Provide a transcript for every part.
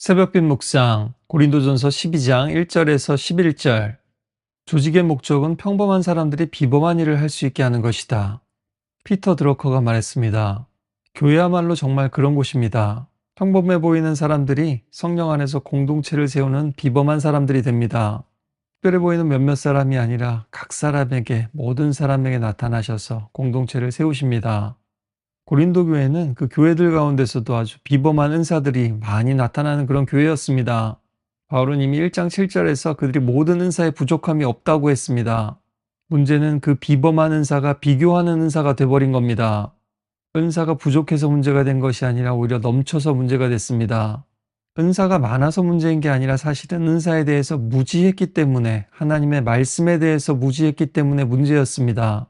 새벽빛 묵상 고린도전서 12장 1절에서 11절. 조직의 목적은 평범한 사람들이 비범한 일을 할 수 있게 하는 것이다. 피터 드러커가 말했습니다. 교회야말로 정말 그런 곳입니다. 평범해 보이는 사람들이 성령 안에서 공동체를 세우는 비범한 사람들이 됩니다. 특별해 보이는 몇몇 사람이 아니라 각 사람에게, 모든 사람에게 나타나셔서 공동체를 세우십니다. 고린도 교회는 그 교회들 가운데서도 아주 비범한 은사들이 많이 나타나는 그런 교회였습니다. 바울은 이미 1장 7절에서 그들이 모든 은사에 부족함이 없다고 했습니다. 문제는 그 비범한 은사가 비교하는 은사가 돼버린 겁니다. 은사가 부족해서 문제가 된 것이 아니라 오히려 넘쳐서 문제가 됐습니다. 은사가 많아서 문제인 게 아니라 사실은 은사에 대해서 무지했기 때문에, 하나님의 말씀에 대해서 무지했기 때문에 문제였습니다.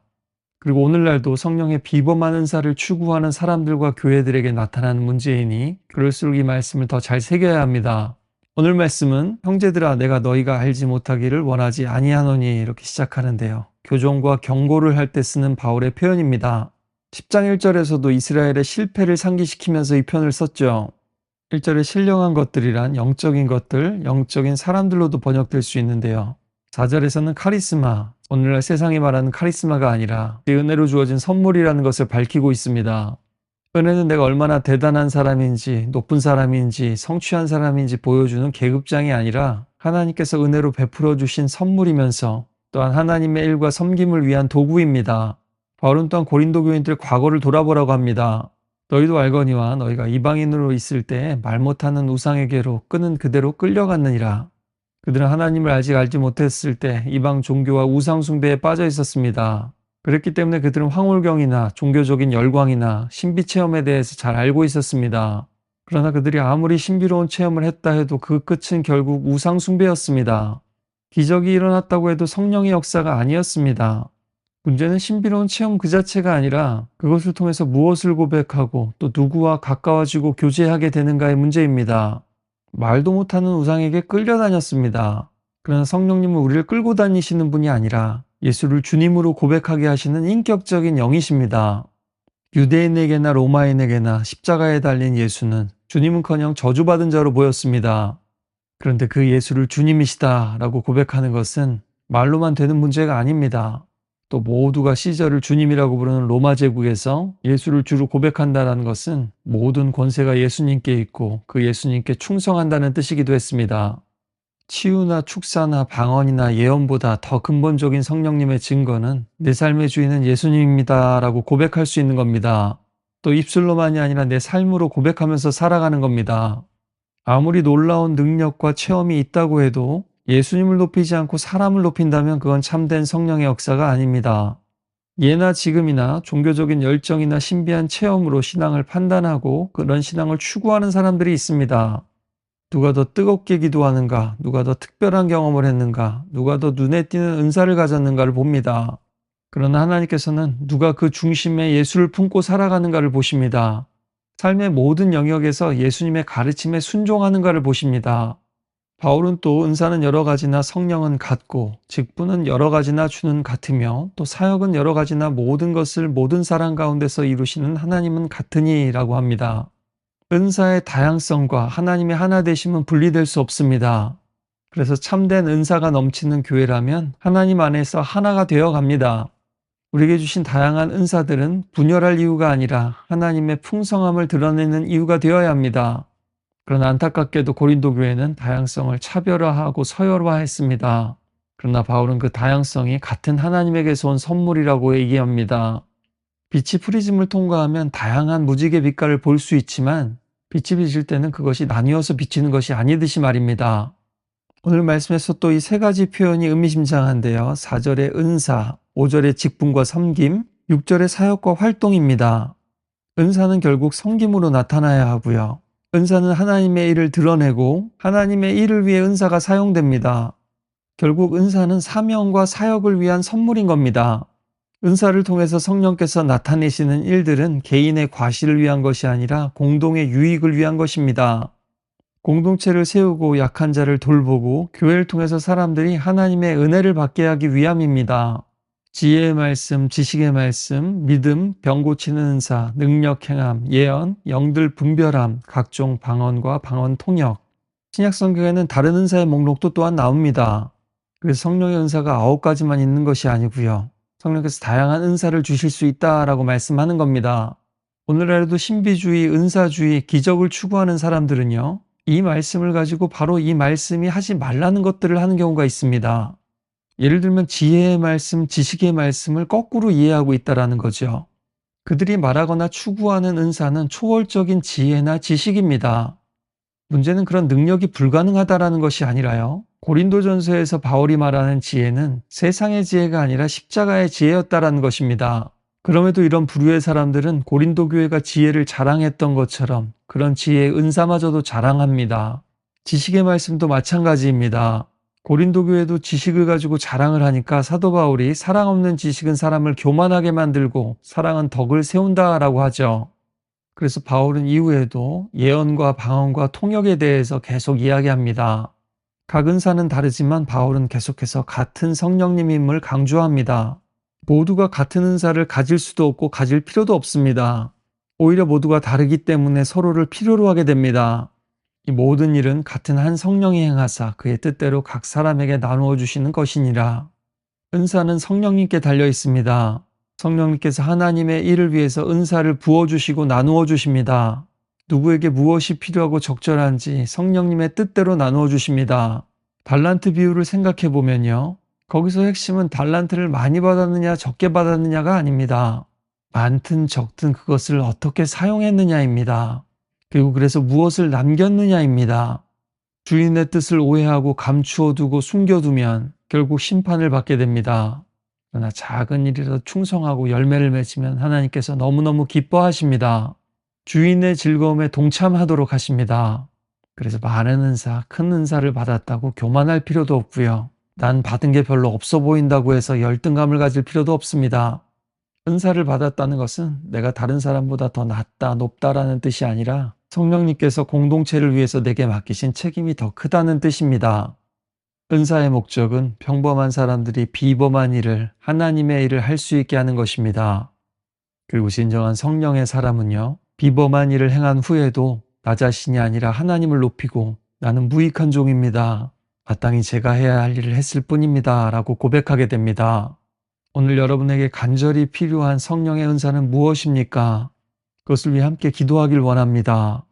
그리고 오늘날도 성령의 비범한 은사를 추구하는 사람들과 교회들에게 나타나는 문제이니 그럴수록 이 말씀을 더 잘 새겨야 합니다. 오늘 말씀은 형제들아 내가 너희가 알지 못하기를 원하지 아니하노니 이렇게 시작하는데요. 교정과 경고를 할 때 쓰는 바울의 표현입니다. 10장 1절에서도 이스라엘의 실패를 상기시키면서 이 표현을 썼죠. 1절에 신령한 것들이란 영적인 것들, 영적인 사람들로도 번역될 수 있는데요. 4절에서는 카리스마, 오늘날 세상이 말하는 카리스마가 아니라 그 은혜로 주어진 선물이라는 것을 밝히고 있습니다. 은혜는 내가 얼마나 대단한 사람인지, 높은 사람인지, 성취한 사람인지 보여주는 계급장이 아니라 하나님께서 은혜로 베풀어 주신 선물이면서 또한 하나님의 일과 섬김을 위한 도구입니다. 바울은 또한 고린도 교인들의 과거를 돌아보라고 합니다. 너희도 알거니와 너희가 이방인으로 있을 때 말 못하는 우상에게로 끄는 그대로 끌려갔느니라. 그들은 하나님을 아직 알지 못했을 때 이방 종교와 우상 숭배에 빠져 있었습니다. 그랬기 때문에 그들은 황홀경이나 종교적인 열광이나 신비 체험에 대해서 잘 알고 있었습니다. 그러나 그들이 아무리 신비로운 체험을 했다 해도 그 끝은 결국 우상 숭배였습니다. 기적이 일어났다고 해도 성령의 역사가 아니었습니다. 문제는 신비로운 체험 그 자체가 아니라 그것을 통해서 무엇을 고백하고 또 누구와 가까워지고 교제하게 되는가의 문제입니다. 말도 못하는 우상에게 끌려다녔습니다. 그러나 성령님은 우리를 끌고 다니시는 분이 아니라 예수를 주님으로 고백하게 하시는 인격적인 영이십니다. 유대인에게나 로마인에게나 십자가에 달린 예수는 주님은커녕 저주받은 자로 보였습니다. 그런데 그 예수를 주님이시다라고 고백하는 것은 말로만 되는 문제가 아닙니다. 또 모두가 시저를 주님이라고 부르는 로마 제국에서 예수를 주로 고백한다는 것은 모든 권세가 예수님께 있고 그 예수님께 충성한다는 뜻이기도 했습니다. 치유나 축사나 방언이나 예언보다 더 근본적인 성령님의 증거는 내 삶의 주인은 예수님입니다 라고 고백할 수 있는 겁니다. 또 입술로만이 아니라 내 삶으로 고백하면서 살아가는 겁니다. 아무리 놀라운 능력과 체험이 있다고 해도 예수님을 높이지 않고 사람을 높인다면 그건 참된 성령의 역사가 아닙니다. 예나 지금이나 종교적인 열정이나 신비한 체험으로 신앙을 판단하고 그런 신앙을 추구하는 사람들이 있습니다. 누가 더 뜨겁게 기도하는가, 누가 더 특별한 경험을 했는가, 누가 더 눈에 띄는 은사를 가졌는가를 봅니다. 그러나 하나님께서는 누가 그 중심에 예수를 품고 살아가는가를 보십니다. 삶의 모든 영역에서 예수님의 가르침에 순종하는가를 보십니다. 바울은 또 은사는 여러 가지나 성령은 같고 직분은 여러 가지나 주는 같으며 또 사역은 여러 가지나 모든 것을 모든 사람 가운데서 이루시는 하나님은 같으니 라고 합니다. 은사의 다양성과 하나님의 하나 되심은 분리될 수 없습니다. 그래서 참된 은사가 넘치는 교회라면 하나님 안에서 하나가 되어 갑니다. 우리에게 주신 다양한 은사들은 분열할 이유가 아니라 하나님의 풍성함을 드러내는 이유가 되어야 합니다. 그러나 안타깝게도 고린도 교회는 다양성을 차별화하고 서열화했습니다. 그러나 바울은 그 다양성이 같은 하나님에게서 온 선물이라고 얘기합니다. 빛이 프리즘을 통과하면 다양한 무지개 빛깔을 볼 수 있지만 빛이 비칠 때는 그것이 나뉘어서 비치는 것이 아니듯이 말입니다. 오늘 말씀에서 또 이 세 가지 표현이 의미심장한데요. 4절의 은사, 5절의 직분과 섬김, 6절의 사역과 활동입니다. 은사는 결국 섬김으로 나타나야 하고요. 은사는 하나님의 일을 드러내고 하나님의 일을 위해 은사가 사용됩니다. 결국 은사는 사명과 사역을 위한 선물인 겁니다. 은사를 통해서 성령께서 나타내시는 일들은 개인의 과실을 위한 것이 아니라 공동의 유익을 위한 것입니다. 공동체를 세우고 약한 자를 돌보고 교회를 통해서 사람들이 하나님의 은혜를 받게 하기 위함입니다. 지혜의 말씀, 지식의 말씀, 믿음, 병 고치는 은사, 능력 행함, 예언, 영들 분별함, 각종 방언과 방언 통역, 신약 성경에는 다른 은사의 목록도 또한 나옵니다. 그래서 성령의 은사가 9가지만 있는 것이 아니고요. 성령께서 다양한 은사를 주실 수 있다라고 말씀하는 겁니다. 오늘날에도 신비주의, 은사주의, 기적을 추구하는 사람들은요, 이 말씀을 가지고 바로 이 말씀이 하지 말라는 것들을 하는 경우가 있습니다. 예를 들면 지혜의 말씀, 지식의 말씀을 거꾸로 이해하고 있다라는 거죠. 그들이 말하거나 추구하는 은사는 초월적인 지혜나 지식입니다. 문제는 그런 능력이 불가능하다라는 것이 아니라요. 고린도전서에서 바울이 말하는 지혜는 세상의 지혜가 아니라 십자가의 지혜였다라는 것입니다. 그럼에도 이런 부류의 사람들은 고린도 교회가 지혜를 자랑했던 것처럼 그런 지혜의 은사마저도 자랑합니다. 지식의 말씀도 마찬가지입니다. 고린도 교회도 지식을 가지고 자랑을 하니까 사도 바울이 사랑 없는 지식은 사람을 교만하게 만들고 사랑은 덕을 세운다라고 하죠. 그래서 바울은 이후에도 예언과 방언과 통역에 대해서 계속 이야기합니다. 각 은사는 다르지만 바울은 계속해서 같은 성령님임을 강조합니다. 모두가 같은 은사를 가질 수도 없고 가질 필요도 없습니다. 오히려 모두가 다르기 때문에 서로를 필요로 하게 됩니다. 이 모든 일은 같은 한 성령이 행하사 그의 뜻대로 각 사람에게 나누어 주시는 것이니라. 은사는 성령님께 달려 있습니다. 성령님께서 하나님의 일을 위해서 은사를 부어주시고 나누어 주십니다. 누구에게 무엇이 필요하고 적절한지 성령님의 뜻대로 나누어 주십니다. 달란트 비유를 생각해 보면요. 거기서 핵심은 달란트를 많이 받았느냐 적게 받았느냐가 아닙니다. 많든 적든 그것을 어떻게 사용했느냐입니다. 그리고 그래서 무엇을 남겼느냐입니다. 주인의 뜻을 오해하고 감추어 두고 숨겨두면 결국 심판을 받게 됩니다. 그러나 작은 일이라도 충성하고 열매를 맺으면 하나님께서 너무너무 기뻐하십니다. 주인의 즐거움에 동참하도록 하십니다. 그래서 많은 은사, 큰 은사를 받았다고 교만할 필요도 없고요. 난 받은 게 별로 없어 보인다고 해서 열등감을 가질 필요도 없습니다. 은사를 받았다는 것은 내가 다른 사람보다 더 낫다, 높다라는 뜻이 아니라 성령님께서 공동체를 위해서 내게 맡기신 책임이 더 크다는 뜻입니다. 은사의 목적은 평범한 사람들이 비범한 일을, 하나님의 일을 할 수 있게 하는 것입니다. 그리고 진정한 성령의 사람은요, 비범한 일을 행한 후에도 나 자신이 아니라 하나님을 높이고 나는 무익한 종입니다. 마땅히 제가 해야 할 일을 했을 뿐입니다. 라고 고백하게 됩니다. 오늘 여러분에게 간절히 필요한 성령의 은사는 무엇입니까? 그것을 위해 함께 기도하길 원합니다.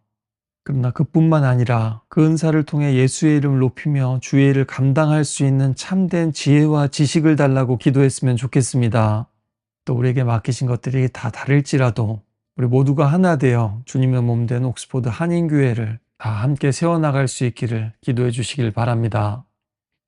그러나 그뿐만 아니라 그 은사를 통해 예수의 이름을 높이며 주의 일을 감당할 수 있는 참된 지혜와 지식을 달라고 기도했으면 좋겠습니다. 또 우리에게 맡기신 것들이 다 다를지라도 우리 모두가 하나 되어 주님의 몸 된 옥스포드 한인교회를 다 함께 세워나갈 수 있기를 기도해 주시길 바랍니다.